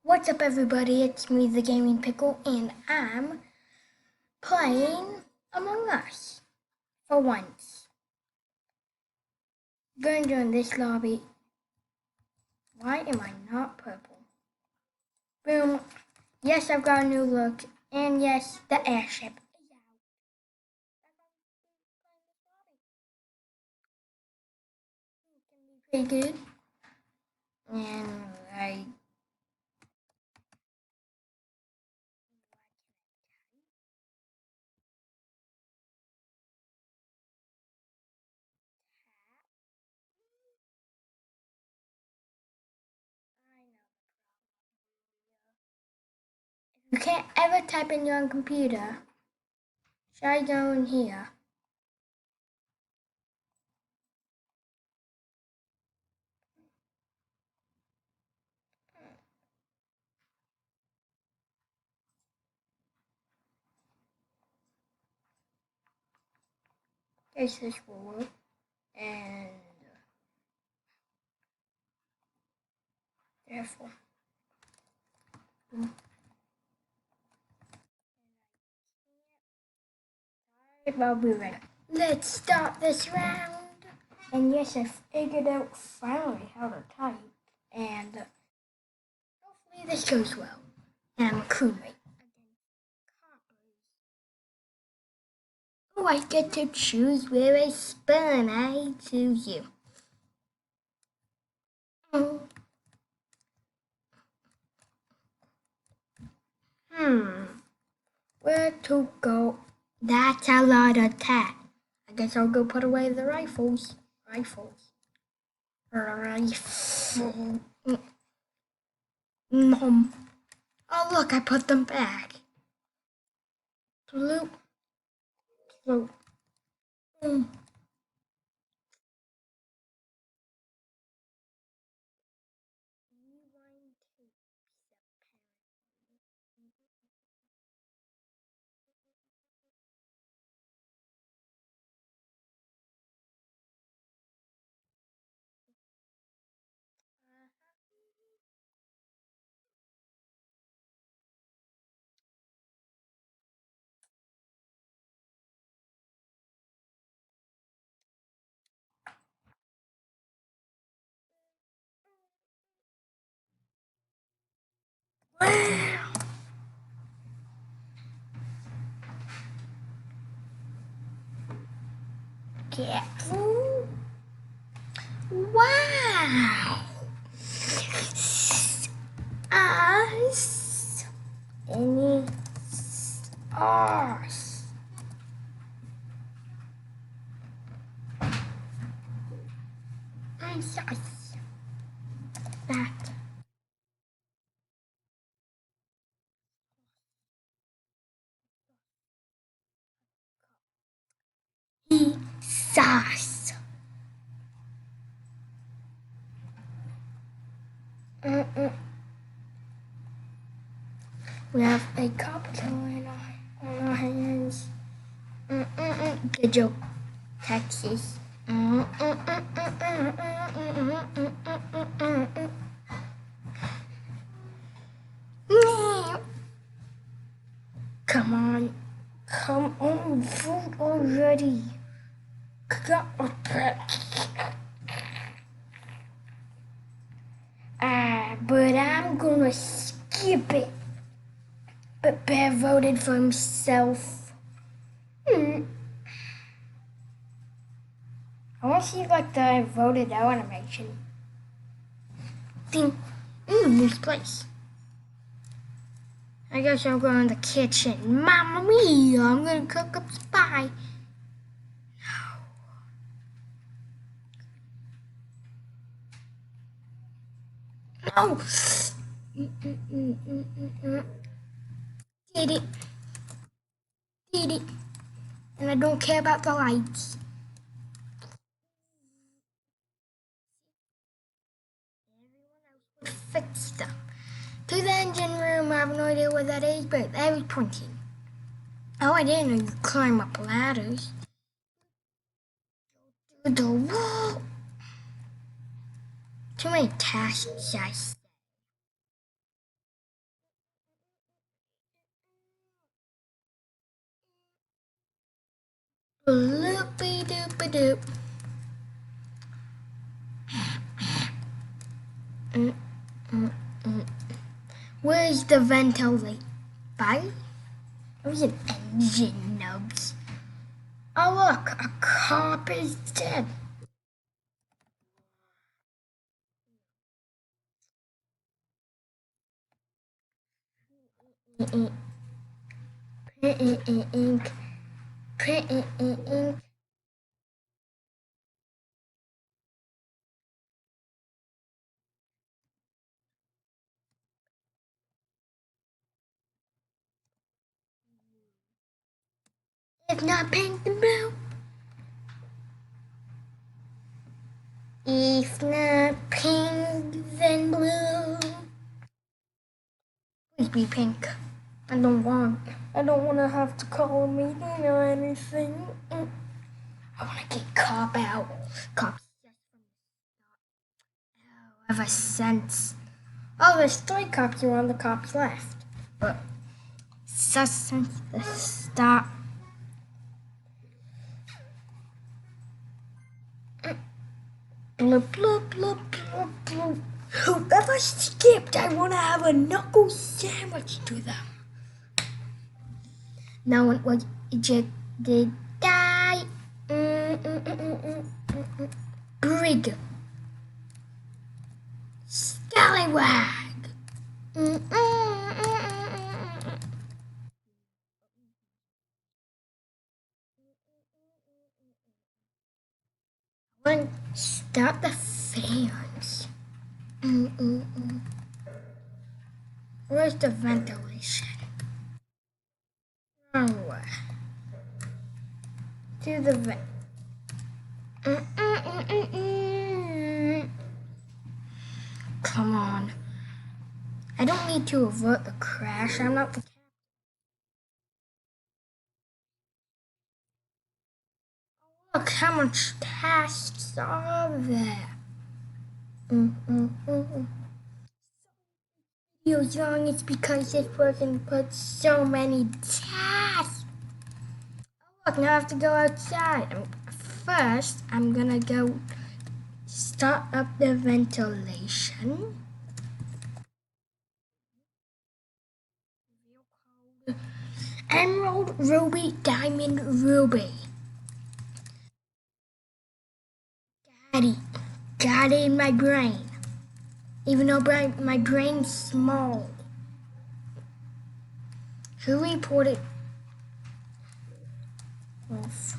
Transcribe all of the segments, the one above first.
What's up, everybody? It's me, the Gaming Pickle, and I'm playing Among Us for once. Going to join this lobby. Why am I not purple? Boom. Yes, I've got a new look, and yes, the airship. Pretty good. And you can't ever type in your own computer. Try going here. There's this wall, and therefore. I'll be ready. Let's start this round. And yes, I figured out finally how to type. And hopefully this goes well. And I'm a crewmate. Oh, I get to choose where I spawn. I choose you. Oh. Where to go? That's a lot of tat. I guess I'll go put away the rifles. Rifle. Nom. Oh, look, I put them back. Bloop. Bloop. Boom. Careful. Wow. Us. And it's us. Nice. That. He sauce. We have a copter on our hands. Good joke, Texas. Come on. Come on, vote already. But I'm gonna skip it. But Bear voted for himself. I want to see like the voted out animation. Ding. This place. I guess I'll go in the kitchen. Mamma mia, I'm gonna cook up spy. No. Did it. Did it. And I don't care about the lights. Everyone else would fix them. To the engine room, I have no idea what that is, but I was pointing. Oh, I didn't know you climb up ladders. The wall. Too many tasks, I Loopy doopy doop. Where's the ventilator? Bye? Where's an engine, nubs? Oh look, a cop is dead. Ink. If not pink, then blue. If not pink, then blue. Please be pink. I don't want to have to call a meeting or anything. I want to get cop out. Cops ever since. Oh, there's 3 cops around the cops left. But just since the start. Bloop, bloop, bloop, bloop, bloop. Whoever skipped, I want to have a knuckle sandwich to them. No one was ejected. Die. Brig. Scallywag. One, stop the fans. Where's the ventilation? Oh, to the vent. Come on. I don't need to avert the crash. I'm not the captain. Look how much tasks are there. Video's long, it's because this person put so many tasks. Oh look, now I have to go outside. First, I'm gonna go start up the ventilation. Emerald, ruby, diamond, ruby. Got it in my brain. Even though my brain's small. Who reported off?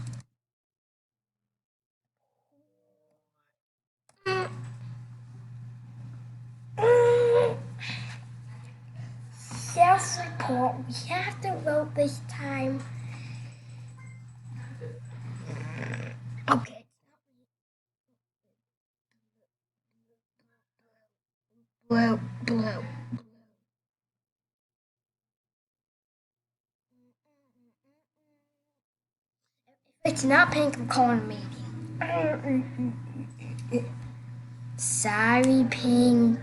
Self-report. We have to vote this time. Okay. Blue. If it's not pink, I'm calling a meeting. Sorry, pink.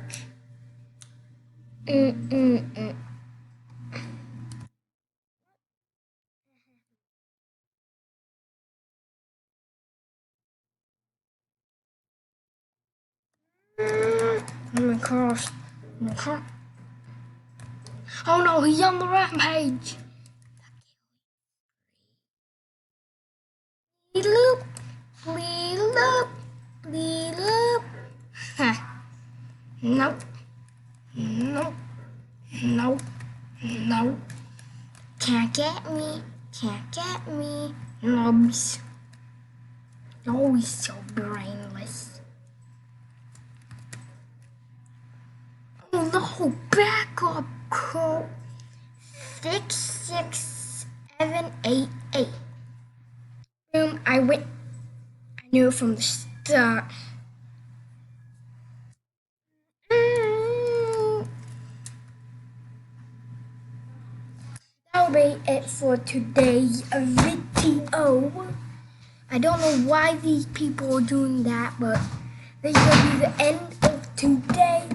Oh my gosh. Oh no, he's on the rampage. Loop. Nope. Can't get me. Nubs. Always so brainless. Oh no, back up, code 66788. I knew from the start. That'll be it for today's video. I don't know why these people are doing that, but this will be the end of today's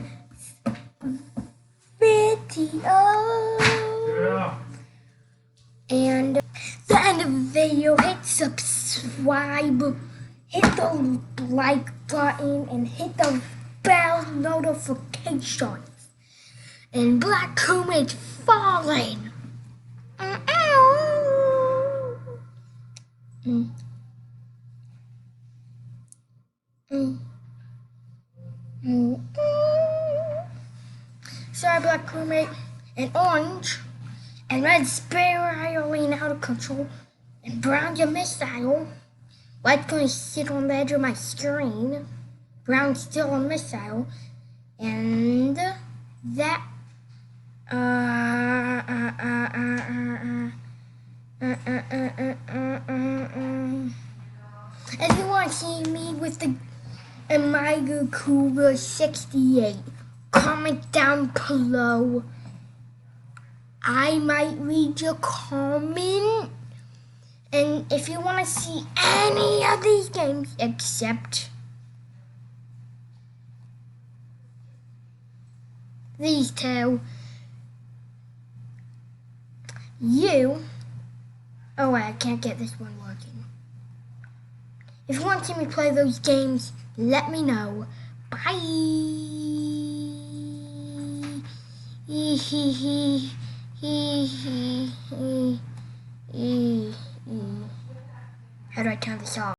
video. Yeah. And the end of the video, hit subscribe. subscribe, hit the like button, and hit the bell notifications. And Black Comet's falling. Sorry, Black Crewmate, and orange, and red spiraling out of control, and brown your missile. White's gonna sit on the edge of my screen. Brown's still a missile, and that. If you want to see me with the Amiga Cougar 68, comment down below. I might read your comment. And if you want to see any of these games except these two, oh wait, I can't get this one working. If you want to see me play those games, let me know. Bye. How do I turn this off?